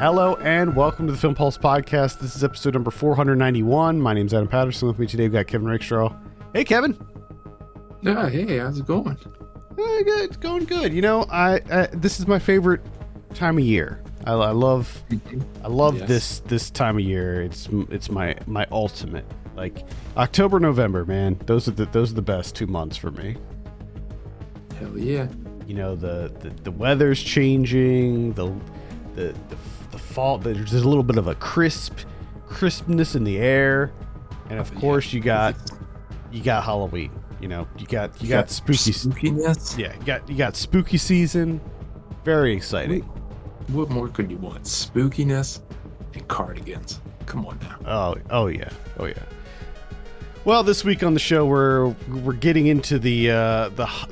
Hello and welcome to the Film Pulse Podcast. This is episode number 491. My name's Adam Patterson. With me today, we've got Kevin Rakestraw. Hey, Kevin. Yeah, hey, how's it going? Good, it's going good. You know, this is my favorite time of year. I love Yes. this time of year. It's my ultimate. Like October, November, man. Those are the best 2 months for me. Hell yeah. You know, the weather's changing. The fall. There's a little bit of a crispness in the air, and of course you got Halloween. You know, you got spooky spookiness. Yeah, you got spooky season. Very exciting. What more could you want? Spookiness and cardigans. Come on now. Oh yeah. Well, this week on the show, we're getting into the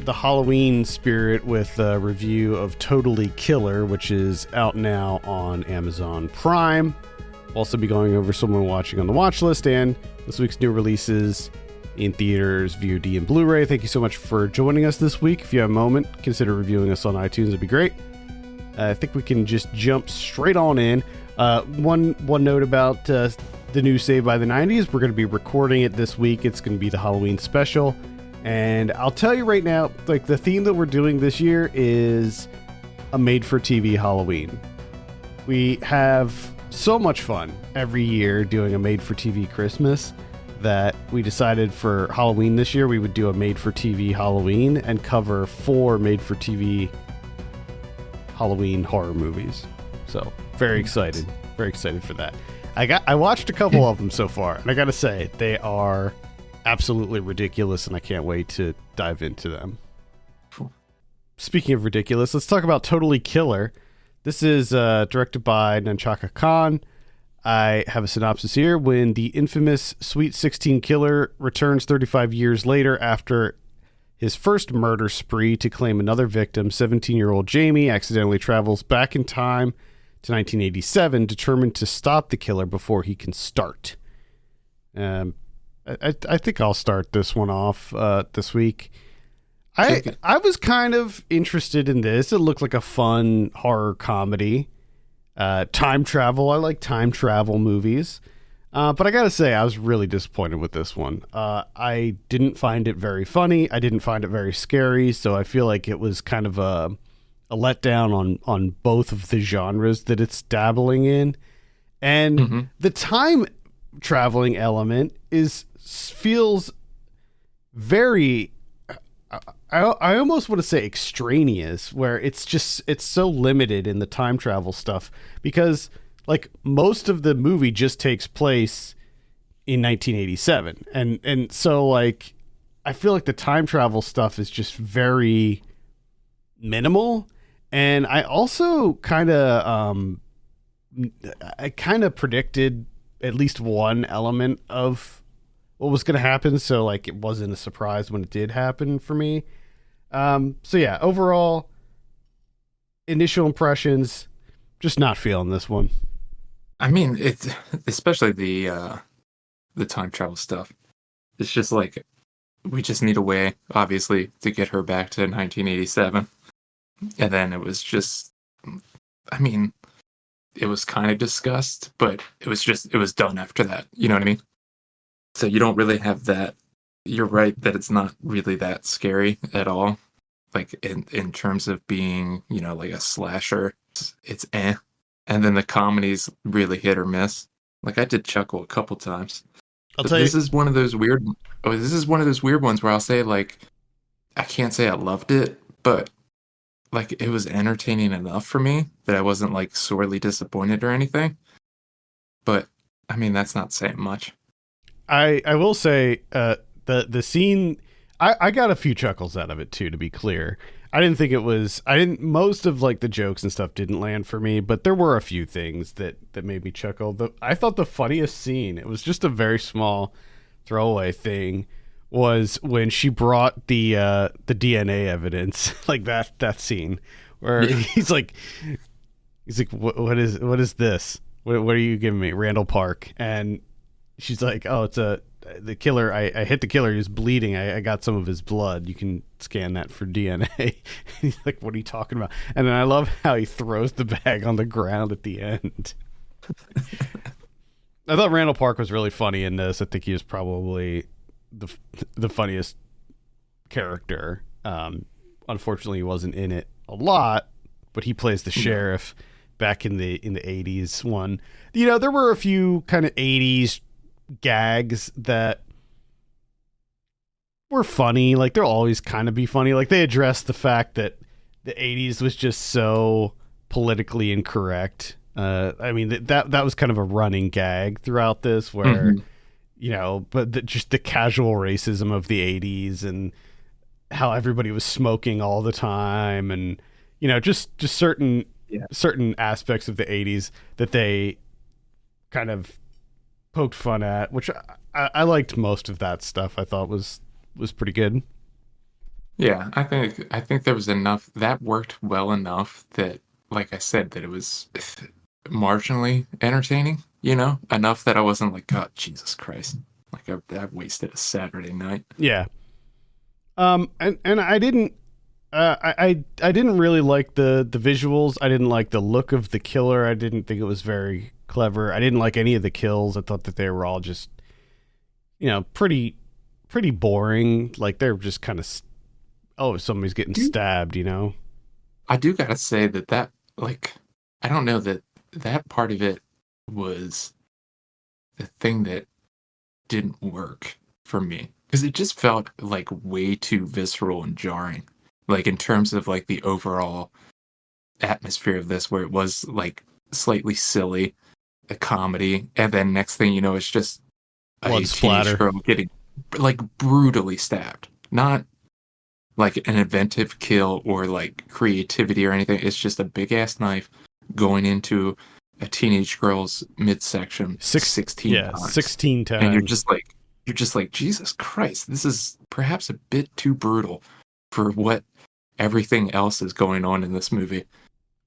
Halloween spirit with a review of Totally Killer, which is out now on Amazon Prime. We'll also be going over someone watching on the watch list and this week's new releases in theaters, VOD, and Blu-ray. Thank you so much for joining us this week. If you have a moment, consider reviewing us on iTunes. It'd be great. I think we can just jump straight on in. One note about the new Saved by the 90s. We're going to be recording it this week. It's going to be the Halloween special. And I'll tell you right now, like, the theme that we're doing this year is a made-for-TV Halloween. We have so much fun every year doing a made-for-TV Christmas that we decided for Halloween this year we would do a made-for-TV Halloween and cover 4 made-for-TV Halloween horror movies. So, very excited for that. I watched a couple of them so far, and I gotta say, they are absolutely ridiculous, and I can't wait to dive into them. Cool. Speaking of ridiculous, let's talk about Totally Killer. This is directed by Nunchaka Khan. I have a synopsis here. When the infamous Sweet 16 killer returns 35 years later after his first murder spree to claim another victim, 17-year-old Jamie accidentally travels back in time to 1987, determined to stop the killer before he can start. I think I'll start this one off this week. I was kind of interested in this. It looked like a fun horror comedy. Time travel. I like time travel movies. But I gotta say, I was really disappointed with this one. I didn't find it very funny. I didn't find it very scary. So I feel like it was kind of a letdown on both of the genres that it's dabbling in. And the time traveling element feels very, I almost want to say extraneous, where it's so limited in the time travel stuff because like most of the movie just takes place in 1987. And so like, I feel like the time travel stuff is just very minimal. And I also kind of predicted at least one element of what was going to happen. So like it wasn't a surprise when it did happen for me. So yeah, overall initial impressions, just not feeling this one. I mean, it's especially the time travel stuff. It's just like we just need a way, obviously, to get her back to 1987. And then it was just, I mean, it was kind of discussed, but it was done after that. You know what I mean? So you don't really have that. You're right that it's not really that scary at all. Like in terms of being, you know, like a slasher, it's eh. And then the comedies really hit or miss. Like I did chuckle a couple times. This is one of those weird ones where I'll say like, I can't say I loved it, but like it was entertaining enough for me that I wasn't like sorely disappointed or anything. But I mean, that's not saying much. I will say the scene, I got a few chuckles out of it too, to be clear. Most of like the jokes and stuff didn't land for me, but there were a few things that made me chuckle. I thought the funniest scene, it was just a very small throwaway thing, was when she brought the DNA evidence, like that scene where he's like, what is this? What are you giving me? Randall Park. And she's like, oh, it's a the killer, I hit the killer. He was bleeding. I got some of his blood. You can scan that for DNA. He's like, what are you talking about? And then I love how he throws the bag on the ground at the end. I thought Randall Park was really funny in this. I think he was probably the funniest character. Unfortunately, he wasn't in it a lot, but he plays the sheriff back in the 80s one. You know, there were a few kind of 80s gags that were funny. Like, they'll always kind of be funny. Like, they addressed the fact that the 80s was just so politically incorrect. I mean, that was kind of a running gag throughout this where, you know, but just the casual racism of the 80s and how everybody was smoking all the time and, you know, just certain aspects of the 80s that they kind of poked fun at, which I liked most of that stuff. I thought was pretty good. Yeah, I think there was enough that worked well enough that, like I said, that it was marginally entertaining, you know, enough that I wasn't like, God, Jesus Christ, like I wasted a Saturday night. Yeah. And I didn't I didn't really like the visuals. I didn't like the look of the killer. I didn't think it was very clever. I didn't like any of the kills. I thought that they were all just, you know, pretty boring. Like they're just kind of, oh, somebody's getting stabbed, you know? I do gotta say that like, I don't know that part of it was the thing that didn't work for me. Because it just felt like way too visceral and jarring. Like in terms of like the overall atmosphere of this, where it was like slightly silly, a comedy, and then next thing you know, it's just Blood a splatter. teenage girl getting like brutally stabbed. Not like an inventive kill or like creativity or anything. It's just a big ass knife going into a teenage girl's midsection 16 times. 16 times. And you're just like, Jesus Christ, this is perhaps a bit too brutal for what everything else is going on in this movie.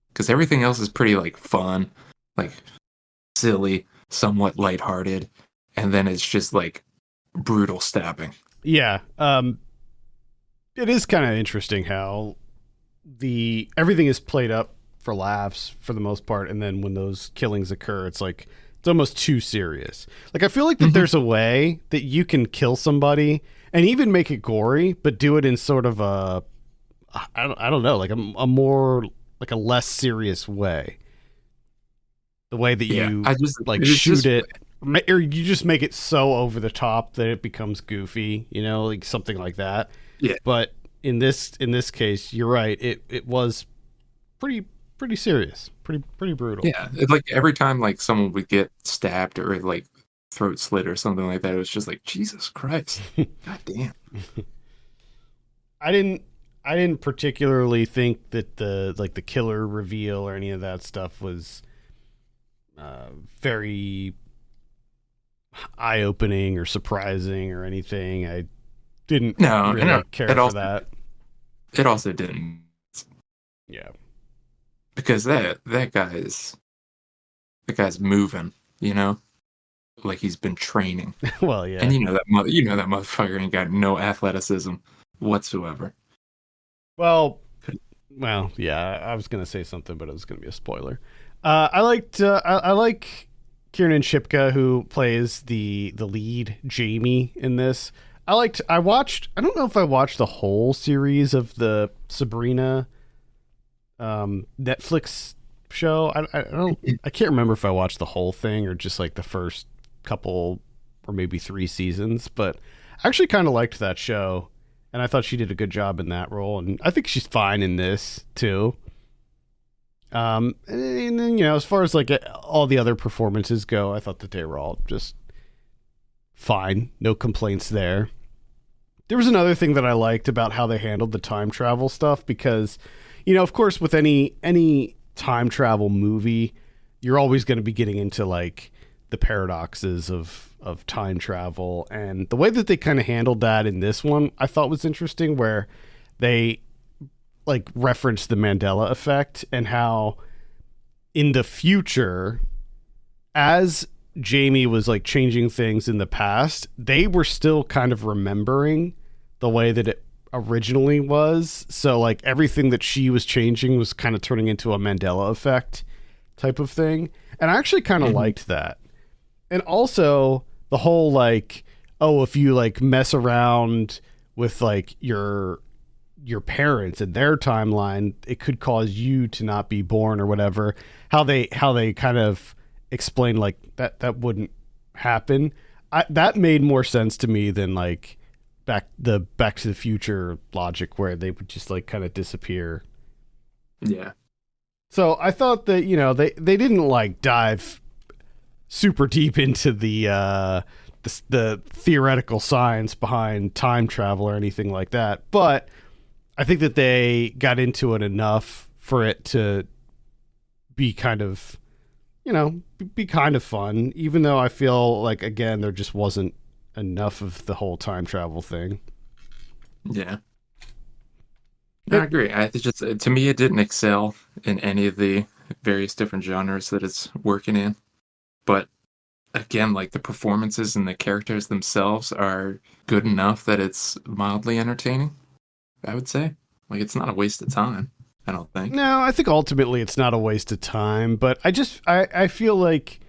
Because everything else is pretty like fun, like silly, somewhat lighthearted, and then it's just like brutal stabbing. Yeah. It is kind of interesting how everything is played up for laughs for the most part, and then when those killings occur, it's like it's almost too serious. Like I feel like that there's a way that you can kill somebody and even make it gory, but do it in sort of a I don't know, like a more like a less serious way. The way that you like shoot it, or you just make it so over the top that it becomes goofy, you know, like something like that. Yeah. But in this case, you're right. It was pretty serious, pretty brutal. Yeah, like every time like someone would get stabbed or like throat slit or something like that, it was just like, Jesus Christ, God damn. I didn't particularly think that the killer reveal or any of that stuff was very eye-opening or surprising or anything. I didn't really care for that. It also didn't. Yeah. Because that guy's moving, you know, like he's been training. Well, yeah, and you know that motherfucker ain't got no athleticism whatsoever. Well, yeah. I was gonna say something, but it was gonna be a spoiler. I like Kiernan Shipka, who plays the lead Jamie in this. I don't know if I watched the whole series of the Sabrina Netflix show. I can't remember if I watched the whole thing or just like the first couple or maybe 3 seasons, but I actually kind of liked that show, and I thought she did a good job in that role, and I think she's fine in this too. And then, you know, as far as like all the other performances go, I thought that they were all just fine. No complaints there. There was another thing that I liked about how they handled the time travel stuff, because, you know, of course, with any time travel movie, you're always going to be getting into like the paradoxes of time travel, and the way that they kind of handled that in this one, I thought was interesting, where they like referenced the Mandela effect and how in the future, as Jamie was like changing things in the past, they were still kind of remembering the way that it originally was. So like everything that she was changing was kind of turning into a Mandela effect type of thing. And I actually kind of Mhm. liked that. And also the whole like, oh, if you like mess around with like your parents and their timeline, it could cause you to not be born or whatever. How they kind of explain like that wouldn't happen. That made more sense to me than like Back to the Future logic where they would just like kind of disappear. Yeah. So I thought that they didn't like dive super deep into the theoretical science behind time travel or anything like that, but I think that they got into it enough for it to be kind of, be kind of fun, even though I feel like, again, there just wasn't enough of the whole time travel thing. Yeah. No, I It, agree. It's just to me, it didn't excel in any of the various different genres that it's working in. But again, like the performances and the characters themselves are good enough that it's mildly entertaining. I would say, like, it's not a waste of time. I don't think. no, I think ultimately it's not a waste of time, but I feel like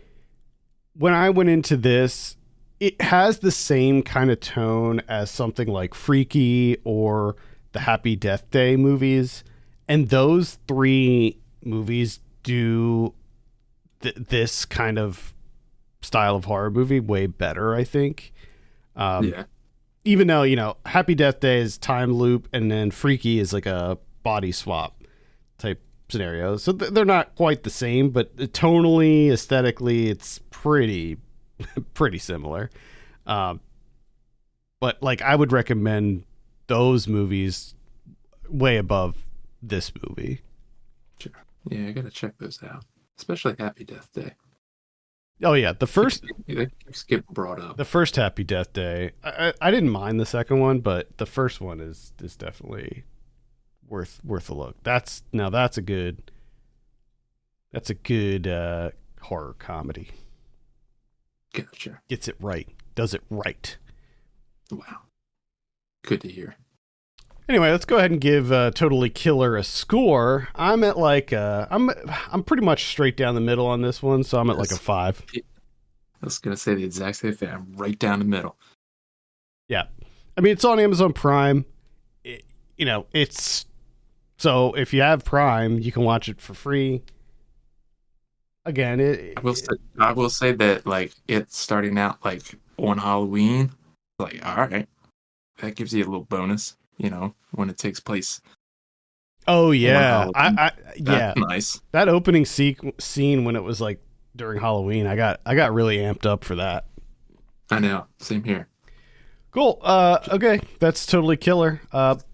when I went into this, it has the same kind of tone as something like Freaky or the Happy Death Day movies. And those three movies do this kind of style of horror movie way better, I think. Um, Yeah. Even though, Happy Death Day is time loop and then Freaky is like a body swap type scenario. So they're not quite the same, but tonally, aesthetically, it's pretty similar. Um, but like I would recommend those movies way above this movie. Sure. Yeah, I gotta check those out. Especially Happy Death Day. Oh yeah, They keeps getting brought up. the first Happy Death Day. I didn't mind the second one, but the first one is definitely worth a look. That's a good horror comedy. Gotcha. Gets it right. Does it right. Wow. Good to hear. Anyway, let's go ahead and give Totally Killer a score. I'm at like I'm pretty much straight down the middle on this one, so I'm at like a Yes. 5. I was gonna say the exact same thing. I'm right down the middle. Yeah, I mean it's on Amazon Prime. It's so if you have Prime, you can watch it for free. Again, I will say that like it's starting out like on Halloween. Like, all right, that gives you a little bonus, when it takes place oh on yeah, Halloween. That's yeah, nice. that opening scene when it was like during Halloween, I got really amped up for that. I know. Same here. Cool. Okay, that's Totally Killer. Let's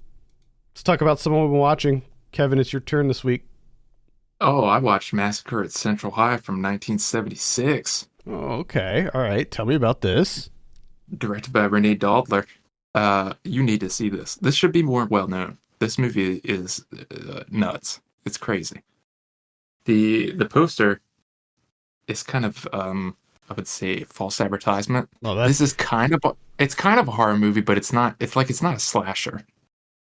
talk about someone we've been watching. Kevin, it's your turn this week. Oh, I watched Massacre at Central High from 1976, Oh, okay. All right. Tell me about this. directed by Renee Daldler. You need to see this. This should be more well known. This movie is nuts. It's crazy. The poster is kind of I would say false advertisement. Oh, This is it's kind of a horror movie, but it's not a slasher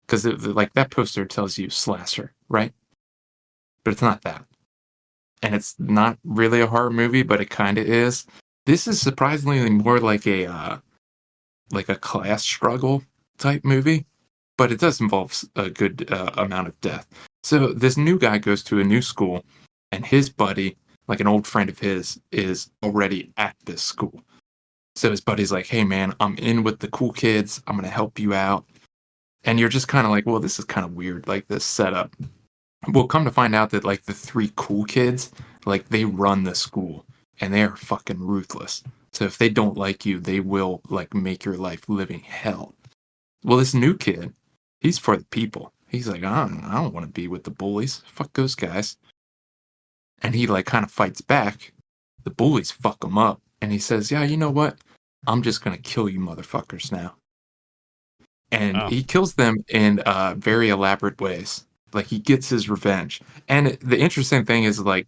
because like that poster tells you slasher, right? But it's not that. And it's not really a horror movie, but it kind of is. This is surprisingly more like a class struggle type movie, but it does involve a good amount of death. So this new guy goes to a new school, and his buddy, like an old friend of his, is already at this school. So his buddy's like, "Hey man, I'm in with the cool kids. I'm gonna help you out." And you're just kind of like, "Well, this is kind of weird, like this setup." We'll come to find out that like the three cool kids, like they run the school, and they are fucking ruthless. So if they don't like you, they will like make your life living hell. Well, this new kid, he's for the people. He's like, I don't want to be with the bullies. Fuck those guys. And he like kind of fights back. The bullies fuck him up, and he says, "Yeah, you know what? I'm just gonna kill you, motherfuckers now." And Oh, he kills them in very elaborate ways. Like he gets his revenge. And the interesting thing is like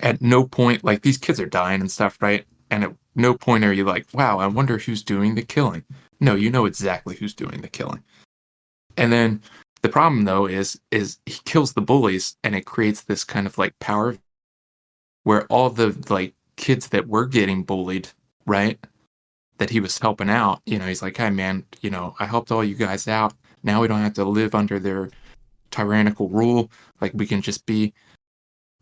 At no point, like, these kids are dying and stuff, right? And at no point are you like, wow, I wonder who's doing the killing. No, you know exactly who's doing the killing. And then the problem though is he kills the bullies and it creates this kind of like power where all the like kids that were getting bullied, right? That he was helping out, he's like, hey man, I helped all you guys out. Now we don't have to live under their tyrannical rule. Like we can just be,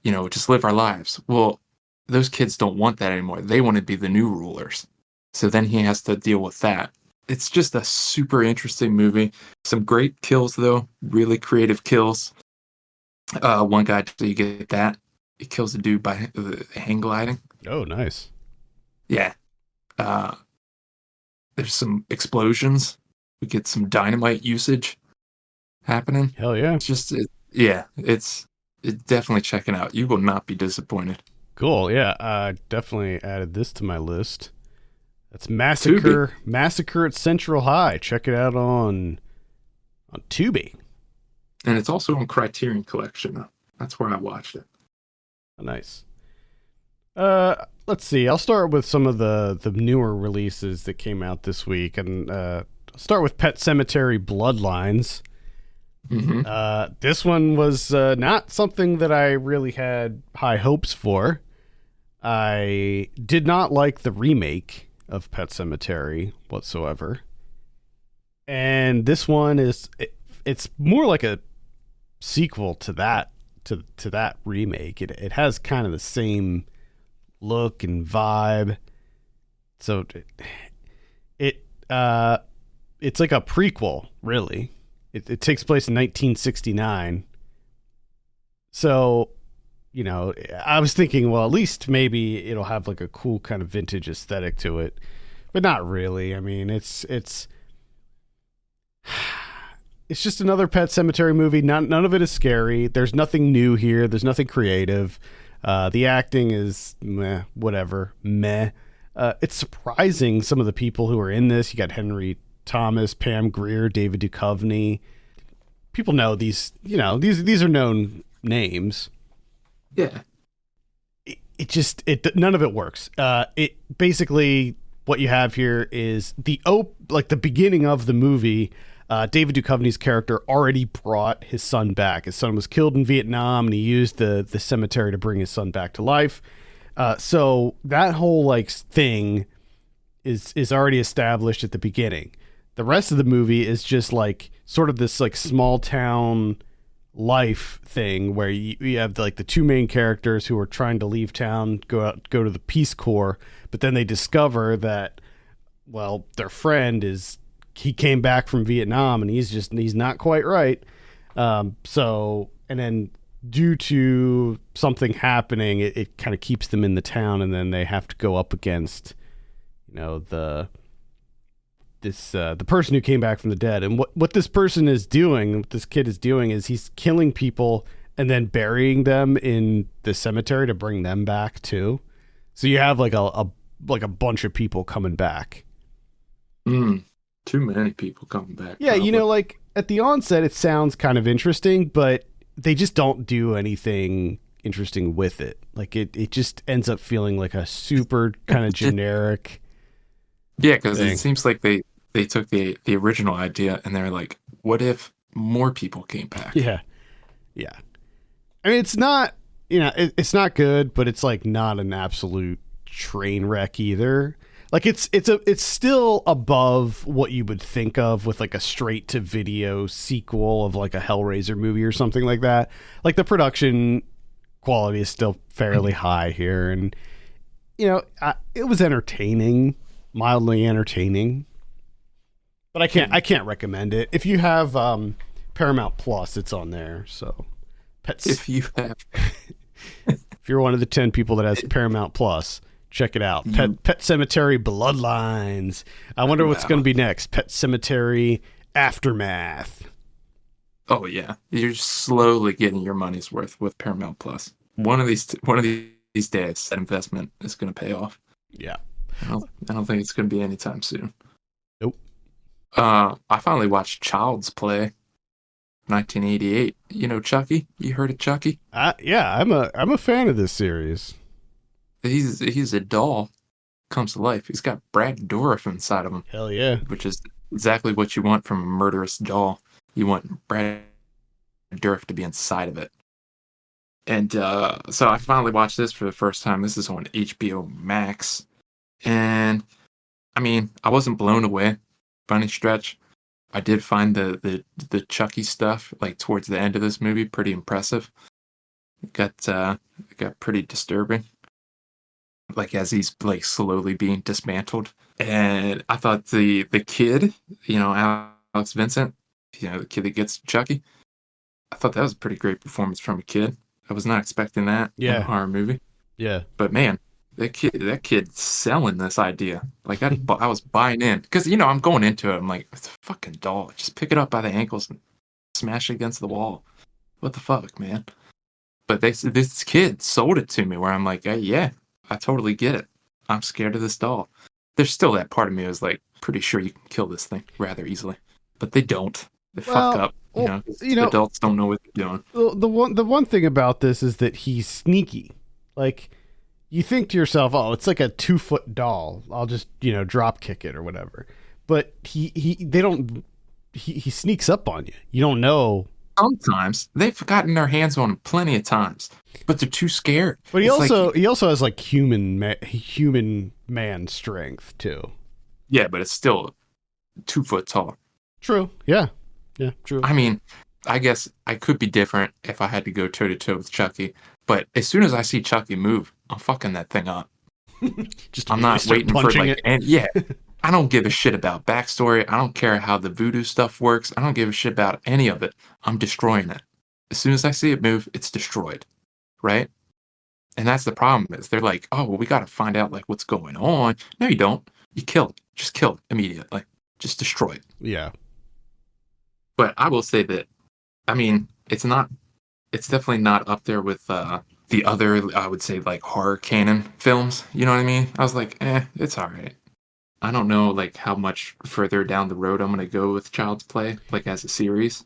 just live our lives. Well, those kids don't want that anymore. They want to be the new rulers. So then he has to deal with that. It's just a super interesting movie. Some great kills though, really creative kills. One guy, so you get that. He kills a dude by hang gliding. Oh, nice. Yeah. Uh, there's some explosions. We get some dynamite usage happening. Hell yeah. It's definitely check it out. You will not be disappointed. Cool. Yeah, I definitely added this to my list. That's Massacre. Tubi. Massacre at Central High. Check it out on Tubi. And it's also on Criterion Collection. That's where I watched it. Oh, nice. Let's see. I'll start with some of the newer releases that came out this week, and I'll start with Pet Sematary Bloodlines. Mm-hmm. This one was not something that I really had high hopes for. I did not like the remake of Pet Sematary whatsoever. And this one it's more like a sequel to that to that remake. It has kind of the same look and vibe. So it's like a prequel, really. It takes place in 1969. So, I was thinking, well, at least maybe it'll have like a cool kind of vintage aesthetic to it, but not really. I mean, it's just another Pet Sematary movie. None of it is scary. There's nothing new here. There's nothing creative. The acting is meh, whatever, meh. It's surprising some of the people who are in this. You got Henry Thomas, Pam Grier, David Duchovny. People know these. These are known names. Yeah. It none of it works. It basically what you have here is the beginning of the movie. David Duchovny's character already brought his son back. His son was killed in Vietnam, and he used the cemetery to bring his son back to life. So that whole thing is already established at the beginning. The rest of the movie is just sort of this small town life thing where you have the two main characters who are trying to leave town, go to the Peace Corps, but then they discover that, well, their friend he came back from Vietnam and he's not quite right. So, and then due to something happening, it kind of keeps them in the town, and then they have to go up against, the person who came back from the dead. And what this person is doing, what this kid is doing, is he's killing people and then burying them in the cemetery to bring them back too. So you have a bunch of people coming back. Too many people coming back. Yeah, probably. at the onset it sounds kind of interesting, but they just don't do anything interesting with it. It just ends up feeling like a super kind of generic. Yeah, because it seems like they took the original idea and they're like, what if more people came back? Yeah. I mean, it's not, it's not good, but it's not an absolute train wreck either. It's still above what you would think of with a straight to video sequel of a Hellraiser movie or something like that. The production quality is still fairly high here, and it was entertaining, mildly entertaining. But I can't recommend it. If you have Paramount Plus, it's on there. So If you have if you're one of the 10 people that has Paramount Plus, check it out. Pet Sematary Bloodlines. I wonder what's going to be next. Pet Sematary Aftermath. Oh yeah, you're slowly getting your money's worth with Paramount Plus. One of these days, that investment is going to pay off. Yeah. I don't think it's going to be anytime soon. Nope. I finally watched Child's Play. 1988. You know Chucky? You heard of Chucky? Yeah, I'm a fan of this series. He's a doll comes to life. He's got Brad Dourif inside of him, Hell yeah. which is exactly what you want from a murderous doll. You want Brad Dourif to be inside of it. And so I finally watched this for the first time. This is on HBO Max. And I mean, I wasn't blown away by any stretch. I did find the Chucky stuff like towards the end of this movie pretty impressive. It got pretty disturbing. Like as he's like slowly being dismantled. And I thought the kid, Alex Vincent, the kid that gets Chucky, I thought that was a pretty great performance from a kid. I was not expecting that in a horror movie. Yeah. But man, that kid's selling this idea. Like I was buying in because I'm going into it. I'm like, it's a fucking doll. Just pick it up by the ankles and smash it against the wall. What the fuck, man? But this kid sold it to me where I'm like, hey, yeah, I totally get it. I'm scared of this doll. There's still that part of me was like, pretty sure you can kill this thing rather easily, but they don't. They fuck up. Adults don't know what they're doing. The one thing about this is that he's sneaky. Like, you think to yourself, oh, it's like a 2-foot doll. I'll just drop kick it or whatever. But he sneaks up on you. You don't know. Sometimes they've gotten their hands on him plenty of times, but they're too scared. But he also has like human man strength too. Yeah, but it's still 2 foot tall. True. Yeah. Yeah. True. I mean, I guess I could be different if I had to go toe to toe with Chucky. But as soon as I see Chucky move, I'm fucking that thing up. I'm not waiting for like, and yeah. I don't give a shit about backstory. I don't care how the voodoo stuff works. I don't give a shit about any of it. I'm destroying it. As soon as I see it move, it's destroyed. Right? And that's the problem is they're like, oh, well, we got to find out like what's going on. No, you don't. You kill it. Just kill it immediately. Just destroy it. Yeah. But I will say that, I mean, it's definitely not up there with the other, I would say, like horror canon films. You know what I mean? I was like, it's all right. I don't know like how much further down the road I'm gonna go with Child's Play, like as a series.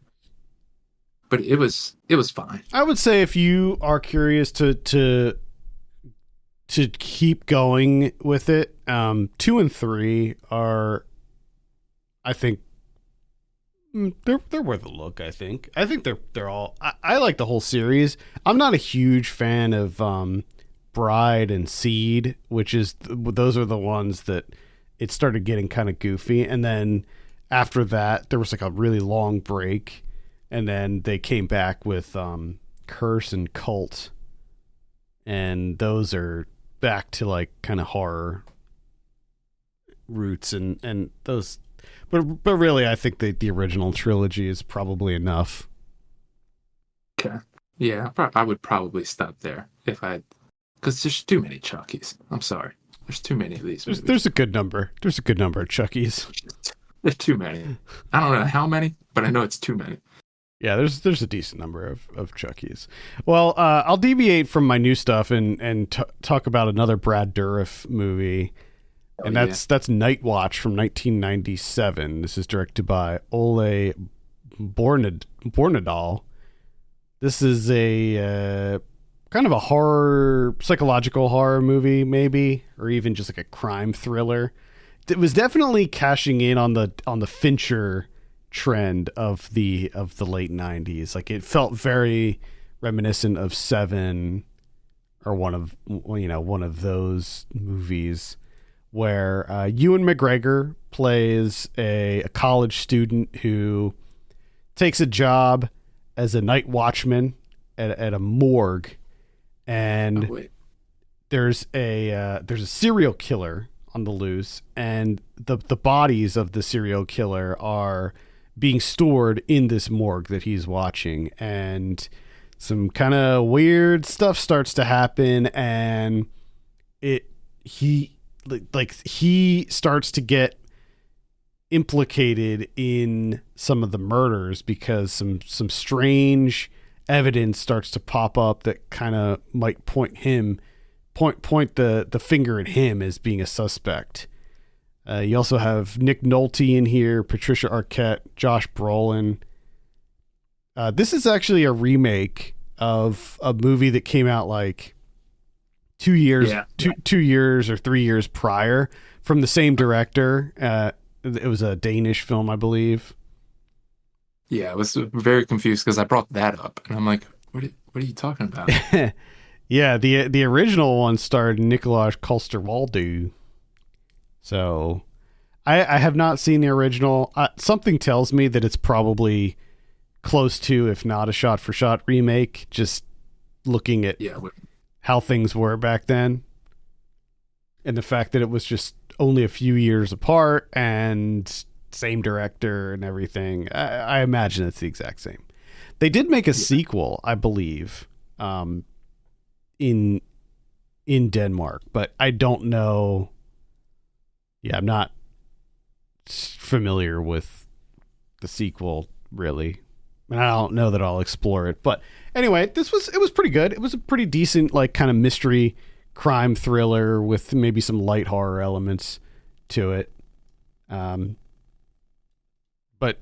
But it was fine. I would say if you are curious to keep going with it, 2 and 3 are, I think, they're worth a look. I think they're all. I like the whole series. I'm not a huge fan of Bride and Seed, which is those are the ones that it started getting kind of goofy, and then after that there was like a really long break, and then they came back with Curse and Cult, and those are back to like kind of horror roots, and those. But really, I think the original trilogy is probably enough. Okay. Yeah, I would probably stop there because there's too many Chuckies. I'm sorry. There's too many of these movies. There's a good number. There's a good number of Chuckies. There's too many. I don't know how many, but I know it's too many. Yeah, there's a decent number of Chuckies. Well, I'll deviate from my new stuff and talk about another Brad Dourif movie. And that's Nightwatch from 1997. This is directed by Ole Bornedal. This is a kind of a horror, psychological horror movie, maybe, or even just like a crime thriller. It was definitely cashing in on the Fincher trend of the late 90s. Like it felt very reminiscent of Seven or one of those movies, where Ewan McGregor plays a college student who takes a job as a night watchman at a morgue, and there's a serial killer on the loose, and the bodies of the serial killer are being stored in this morgue that he's watching, and some kind of weird stuff starts to happen, and he starts to get implicated in some of the murders because some strange evidence starts to pop up that kind of might point the finger at him as being a suspect. You also have Nick Nolte in here, Patricia Arquette, Josh Brolin. This is actually a remake of a movie that came out like 2 years or 3 years prior from the same director. It was a Danish film, I believe. Yeah, I was very confused because I brought that up, and I'm like, what are you talking about? Yeah, the original one starred Nicolas Coster-Waldau. So I have not seen the original. Something tells me that it's probably close to, if not a shot-for-shot remake, just looking at how things were back then. And the fact that it was just only a few years apart and same director and everything. I imagine it's the exact same. They did make a sequel, I believe, in Denmark, but I don't know. Yeah, I'm not familiar with the sequel really. And I don't know that I'll explore it. But anyway, it was pretty good. It was a pretty decent, like, kind of mystery crime thriller with maybe some light horror elements to it. But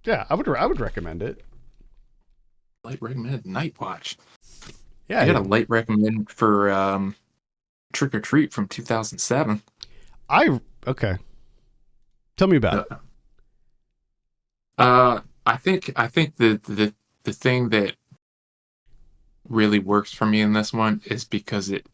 yeah, I would recommend it. Light recommended Nightwatch. Yeah, I got a light recommend for Trick or Treat from 2007. Okay. Tell me about it. I think the thing that really works for me in this one is because it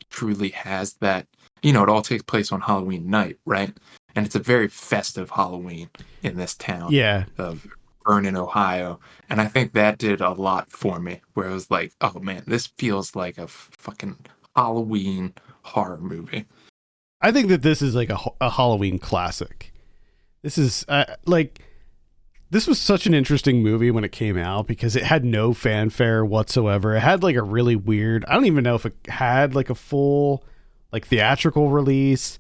truly has that, it all takes place on Halloween night, right? And it's a very festive Halloween in this town of Vernon, Ohio. And I think that did a lot for me, where it was like, oh man, this feels like a fucking Halloween horror movie. I think that this is like a Halloween classic. This is this was such an interesting movie when it came out because it had no fanfare whatsoever. It had like a really weird, I don't even know if it had like a full like theatrical release.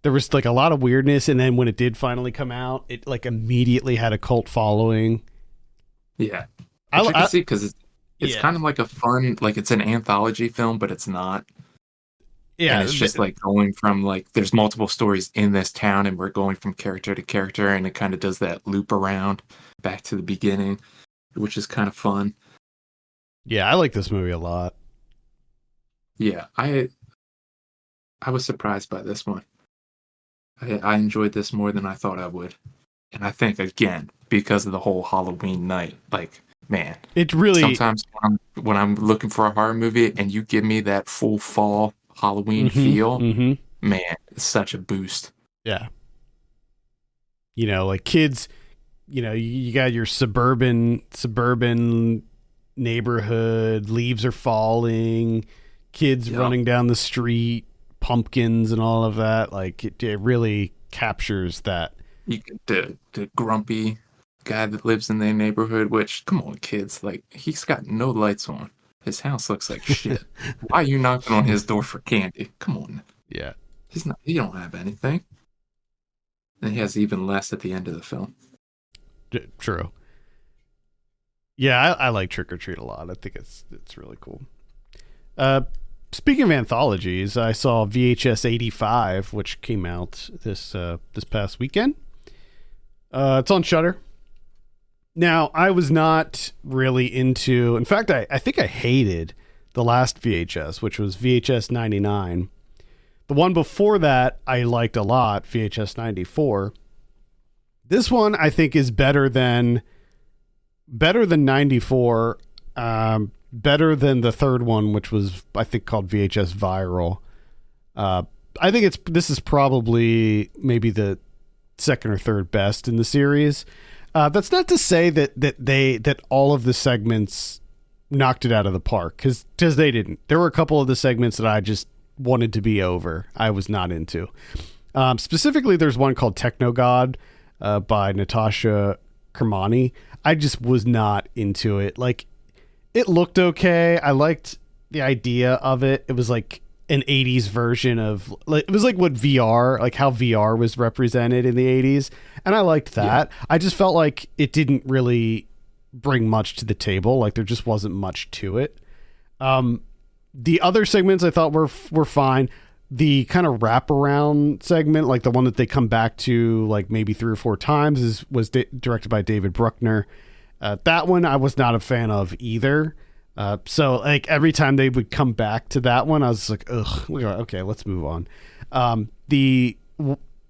There was like a lot of weirdness, and then when it did finally come out, it like immediately had a cult following. Yeah. I can see, because it's kind of like a fun, like it's an anthology film, but it's not. Yeah, and it's just like going from like there's multiple stories in this town, and we're going from character to character, and it kind of does that loop around back to the beginning, which is kind of fun. Yeah, I like this movie a lot. Yeah, I was surprised by this one. I enjoyed this more than I thought I would, and I think again because of the whole Halloween night, like man, it really sometimes when I'm looking for a horror movie and you give me that full fall Halloween feel, man, it's such a boost. Yeah. Like kids, you got your suburban neighborhood, leaves are falling, kids running down the street, pumpkins and all of that. Like it really captures that. The grumpy guy that lives in their neighborhood, which, come on, kids, like he's got no lights on. His house looks like shit. Why are you knocking on his door for candy? Come on. Yeah. He don't have anything. And he has even less at the end of the film. True. Yeah, I like Trick or Treat a lot. I think it's really cool. Speaking of anthologies, I saw VHS 85, which came out this past weekend. It's on Shudder. Now, I was not really into... In fact, I think I hated the last VHS, which was VHS 99. The one before that, I liked a lot, VHS 94. This one, I think, is better than 94, better than the third one, which was, I think, called VHS Viral. I think this is probably maybe the second or third best in the series. That's not to say that all of the segments knocked it out of the park, because they didn't. There were a couple of the segments that I just wanted to be over. I was not into. Specifically, there's one called Techno God by Natasha Kermani. I just was not into it. Like, it looked okay. I liked the idea of it. It was like an 80s version of, like, it was like what VR, like how VR was represented in the 80s. And I liked that. Yeah. I just felt like it didn't really bring much to the table. Like, there just wasn't much to it. The other segments I thought were fine. The kind of wraparound segment, like the one that they come back to like maybe 3 or 4 times, was directed by David Bruckner. That one I was not a fan of either. So like every time they would come back to that one, I was like, ugh, okay, let's move on.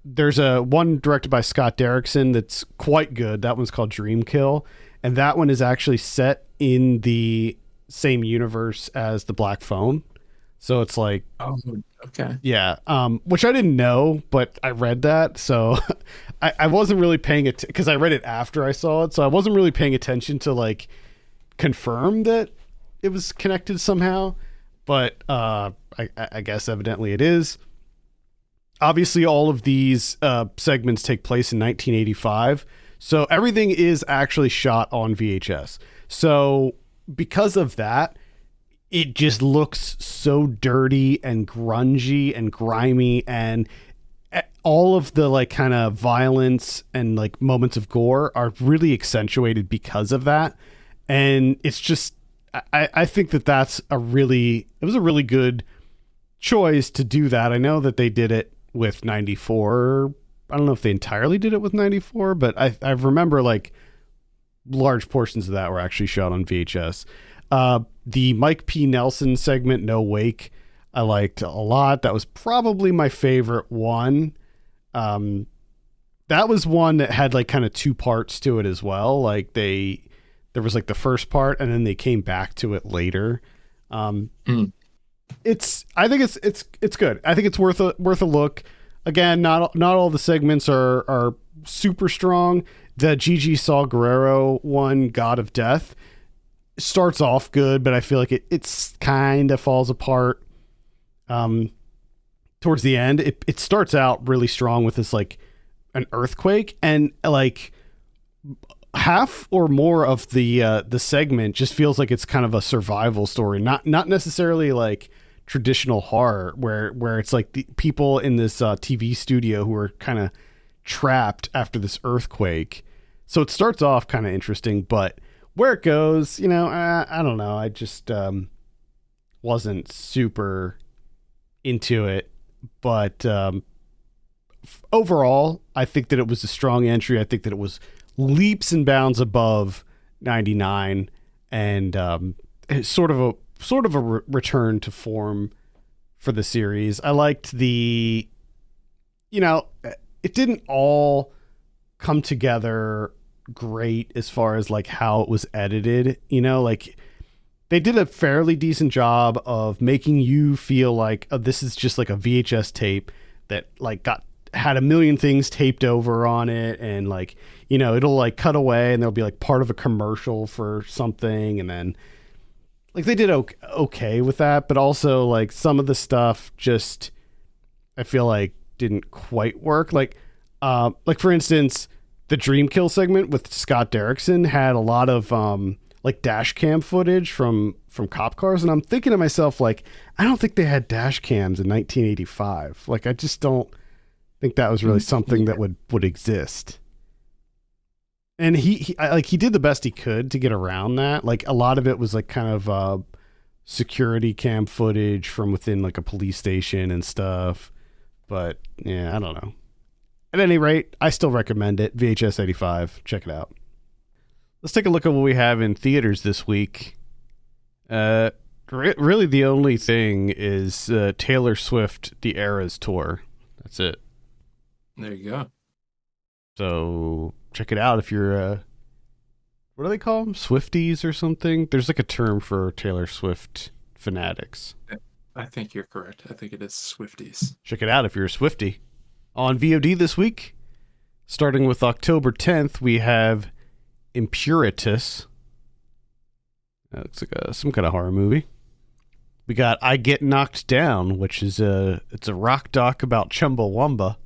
There's a one directed by Scott Derrickson that's quite good. That one's called Dream Kill, and that one is actually set in the same universe as The Black Phone. So it's like, Oh, okay. yeah, which I didn't know, but I read that, so I wasn't really paying it because I read it after I saw it, so I wasn't really paying attention to like confirm that it was connected somehow. But I guess evidently it is. Obviously, all of these segments take place in 1985, so everything is actually shot on VHS. So because of that, it just looks so dirty and grungy and grimy, and all of the like kind of violence and like moments of gore are really accentuated because of that. And it's just, I think that it was a really good choice to do that. I know that they did it with 94. I don't know if they entirely did it with 94, but I remember like large portions of that were actually shot on VHS. The Mike P. Nelson segment, No Wake, I liked a lot. That was probably my favorite one. That was one that had like kind of two parts to it as well. Like there was like the first part and then they came back to it later. I think it's good. I think it's worth a look. Again, not all the segments are super strong. The Gigi Saw Guerrero one, God of Death, starts off good, but I feel like it's kind of falls apart towards the end. It starts out really strong with this like an earthquake, and like half or more of the segment just feels like it's kind of a survival story, not necessarily like traditional horror where it's like the people in this TV studio who are kind of trapped after this earthquake. So it starts off kind of interesting, but where it goes, I don't know. I just wasn't super into it. But overall, I think that it was a strong entry. I think that it was leaps and bounds above 99, and it's sort of a return to form for the series. I liked it didn't all come together great as far as like how it was edited, like they did a fairly decent job of making you feel like, oh, this is just like a VHS tape that like had a million things taped over on it, and like, it'll like cut away and there'll be like part of a commercial for something, and then like they did okay with that, but also like some of the stuff just I feel like didn't quite work. Like for instance, the Dream Kill segment with Scott Derrickson had a lot of like dash cam footage from cop cars, and I'm thinking to myself, like, I don't think they had dash cams in 1985. Like, I just don't think that was really something that would exist. And he did the best he could to get around that. Like, a lot of it was like kind of security cam footage from within like a police station and stuff. But yeah, I don't know. At any rate, I still recommend it. VHS 85. Check it out. Let's take a look at what we have in theaters this week. Really the only thing is Taylor Swift, The Eras Tour. That's it. There you go. So check it out if you're, what do they call them? Swifties or something? There's like a term for Taylor Swift fanatics. I think you're correct. I think it is Swifties. Check it out if you're a Swiftie. On VOD this week, starting with October 10th, we have Impuritus. That looks like some kind of horror movie. We got I Get Knocked Down, which is it's a rock doc about Chumbawamba.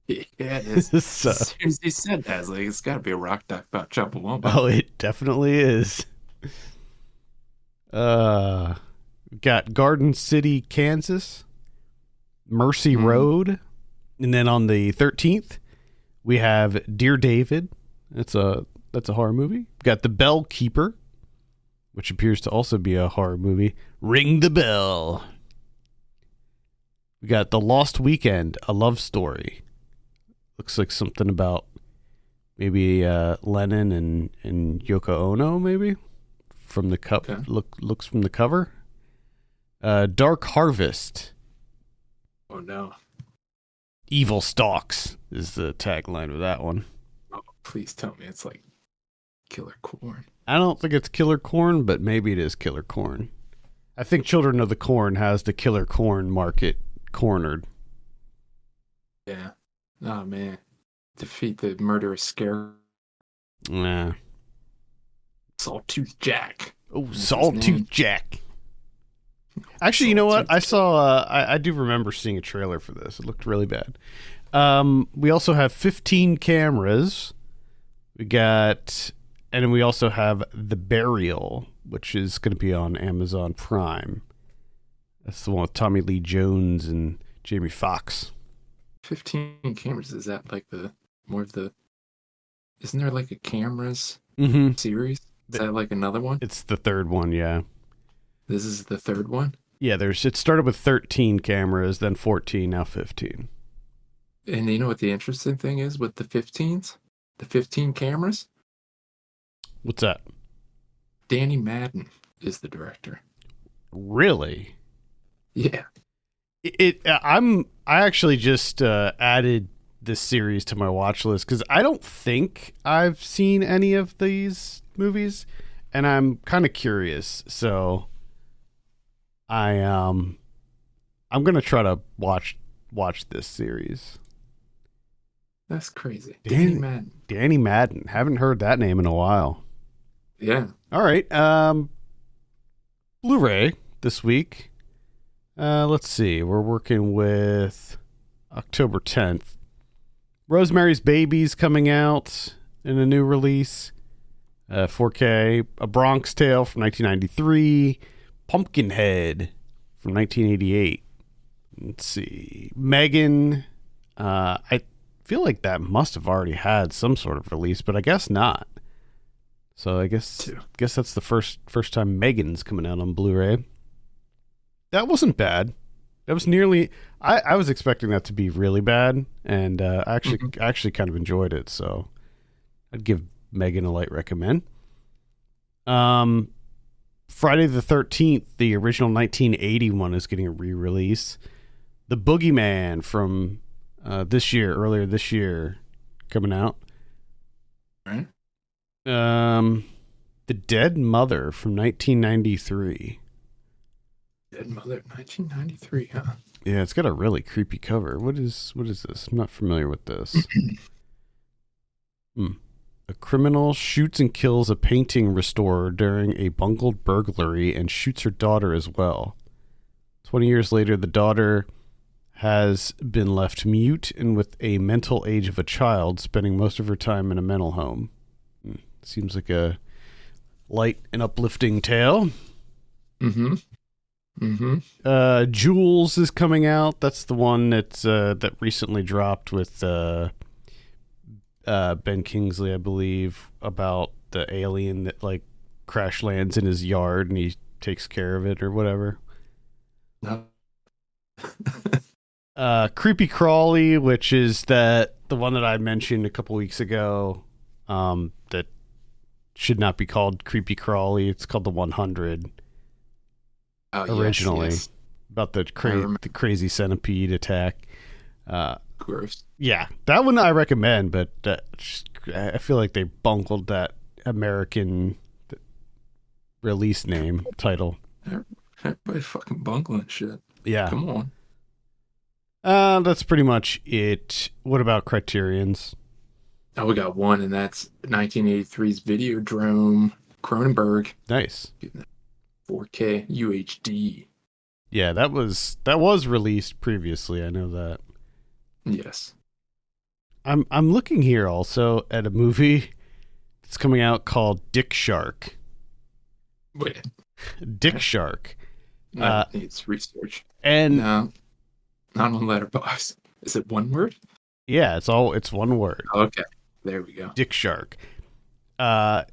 Yeah, it is. As soon as he said that, I was like, it's got to be a rock doc about Chumbawamba. Oh, it definitely is. We got Garden City, Kansas, Mercy Road, and then on the 13th, we have Dear David. That's a horror movie. We got The Bell Keeper, which appears to also be a horror movie. Ring the Bell. We got The Lost Weekend, a love story. Looks like something about Maybe Lennon and Yoko Ono, maybe from the cup. Okay. Looks from the cover. Dark Harvest. Oh no. Evil Stalks is the tagline of that one. Oh, please tell me it's like Killer Corn. I don't think it's Killer Corn, but maybe it is Killer Corn. I think Children of the Corn has the Killer Corn market cornered. Yeah. Oh man. Defeat the murderous scare. Nah. Sawtooth Jack. Oh, That's his Sawtooth name. Jack. Actually, you know what? Sawtooth I saw. I do remember seeing a trailer for this. It looked really bad. We also have 15 cameras. We got, and we also have The Burial, which is going to be on Amazon Prime. That's the one with Tommy Lee Jones and Jamie Foxx. 15 cameras. Is that like the more of the? Isn't there like a cameras Mm-hmm. series? Is that like another one? It's the third one, yeah. This is the third one. Yeah, it started with 13 cameras, then 14, now 15. And you know what the interesting thing is with the 15s? The 15 cameras? What's that? Danny Madden is the director. Really? Yeah. I actually just added this series to my watch list because I don't think I've seen any of these movies, and I'm kind of curious. So I'm gonna try to watch this series. That's crazy. Danny Madden. Danny Madden. Haven't heard that name in a while. Yeah. All right. Blu-ray this week. Let's see. We're working with October 10th. Rosemary's Baby's coming out in a new release. 4K. A Bronx Tale from 1993. Pumpkinhead from 1988. Let's see. Megan. I feel like that must have already had some sort of release, but I guess not. So I guess that's the first time Megan's coming out on Blu-ray. That wasn't bad. That was nearly. I was expecting that to be really bad, and I actually kind of enjoyed it. So I'd give Megan a light recommend. Friday the 13th, the original 1980 one, is getting a re-release. The Boogeyman from earlier this year, coming out. Right. The Dead Mother from 1993. Dead Mother, 1993, huh? Yeah, it's got a really creepy cover. What is this? I'm not familiar with this. A criminal shoots and kills a painting restorer during a bungled burglary and shoots her daughter as well. 20 years later, the daughter has been left mute and with a mental age of a child, spending most of her time in a mental home. Seems like a light and uplifting tale. Jules is coming out. That's the one that recently dropped with Ben Kingsley, I believe, about the alien that like crash lands in his yard and he takes care of it or whatever. No. Creepy Crawly, which is the one that I mentioned a couple weeks ago, that should not be called Creepy Crawly. It's called the 100. Originally, yes. About the crazy centipede attack. Gross. Yeah, that one I recommend, but I feel like they bungled that American release name title. Everybody fucking bungling shit. Yeah. Come on. That's pretty much it. What about Criterion's? Oh, we got one, and that's 1983's Videodrome Cronenberg. Nice. 4K UHD. Yeah, that was released previously. I know that. Yes. I'm looking here also at a movie that's coming out called Dick Shark. Wait. Dick Shark. That needs research. And no, not on Letterboxd. Is it one word? Yeah, it's one word. Okay. There we go. Dick Shark. I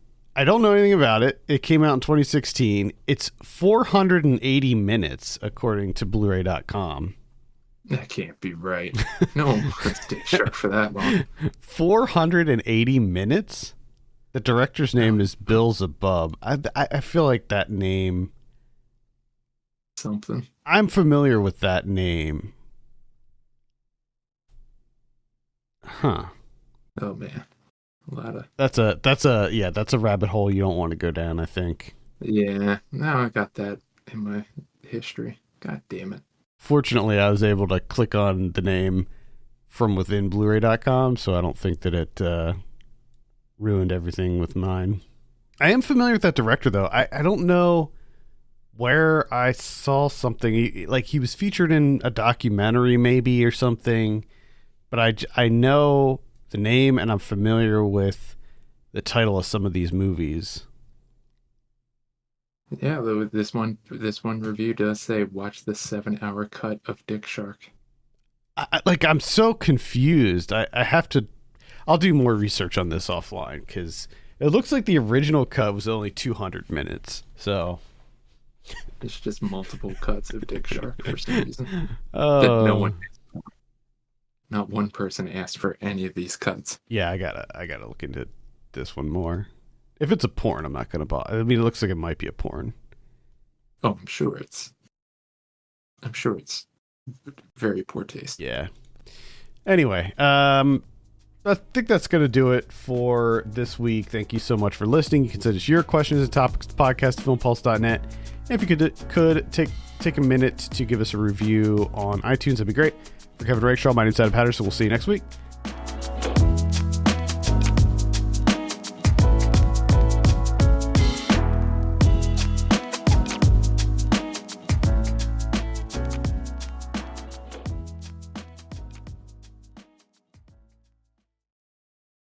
don't know anything about it. It came out in 2016. It's 480 minutes, according to Blu-ray.com. That can't be right. No one puts Dick Shark for that long. 480 minutes? The director's name is Beelzebub. I feel like that name... Something. I'm familiar with that name. Huh. Oh man. A lot of That's a rabbit hole you don't want to go down, I think. Yeah. Now I got that in my history. God damn it. Fortunately, I was able to click on the name from within Blu-ray.com, so I don't think that it ruined everything with mine. I am familiar with that director, though. I don't know where I saw something. He was featured in a documentary maybe or something, but I know the name and I'm familiar with the title of some of these movies. Yeah, though this one review does say watch the 7-hour cut of Dick Shark. I'm so confused. I have to. I'll do more research on this offline because it looks like the original cut was only 200 minutes. So it's just multiple cuts of Dick Shark for some reason. Oh, not one person asked for any of these cuts. Yeah, I gotta look into this one more. If it's a porn, I'm not gonna buy. I mean, it looks like it might be a porn. Oh, I'm sure it's very poor taste. Yeah. Anyway, I think that's going to do it for this week. Thank you so much for listening. You can send us your questions and topics to podcast@filmpulse.net. And if you could take a minute to give us a review on iTunes, that'd be great. For Kevin Rakestraw, my name's Adam Patterson. We'll see you next week.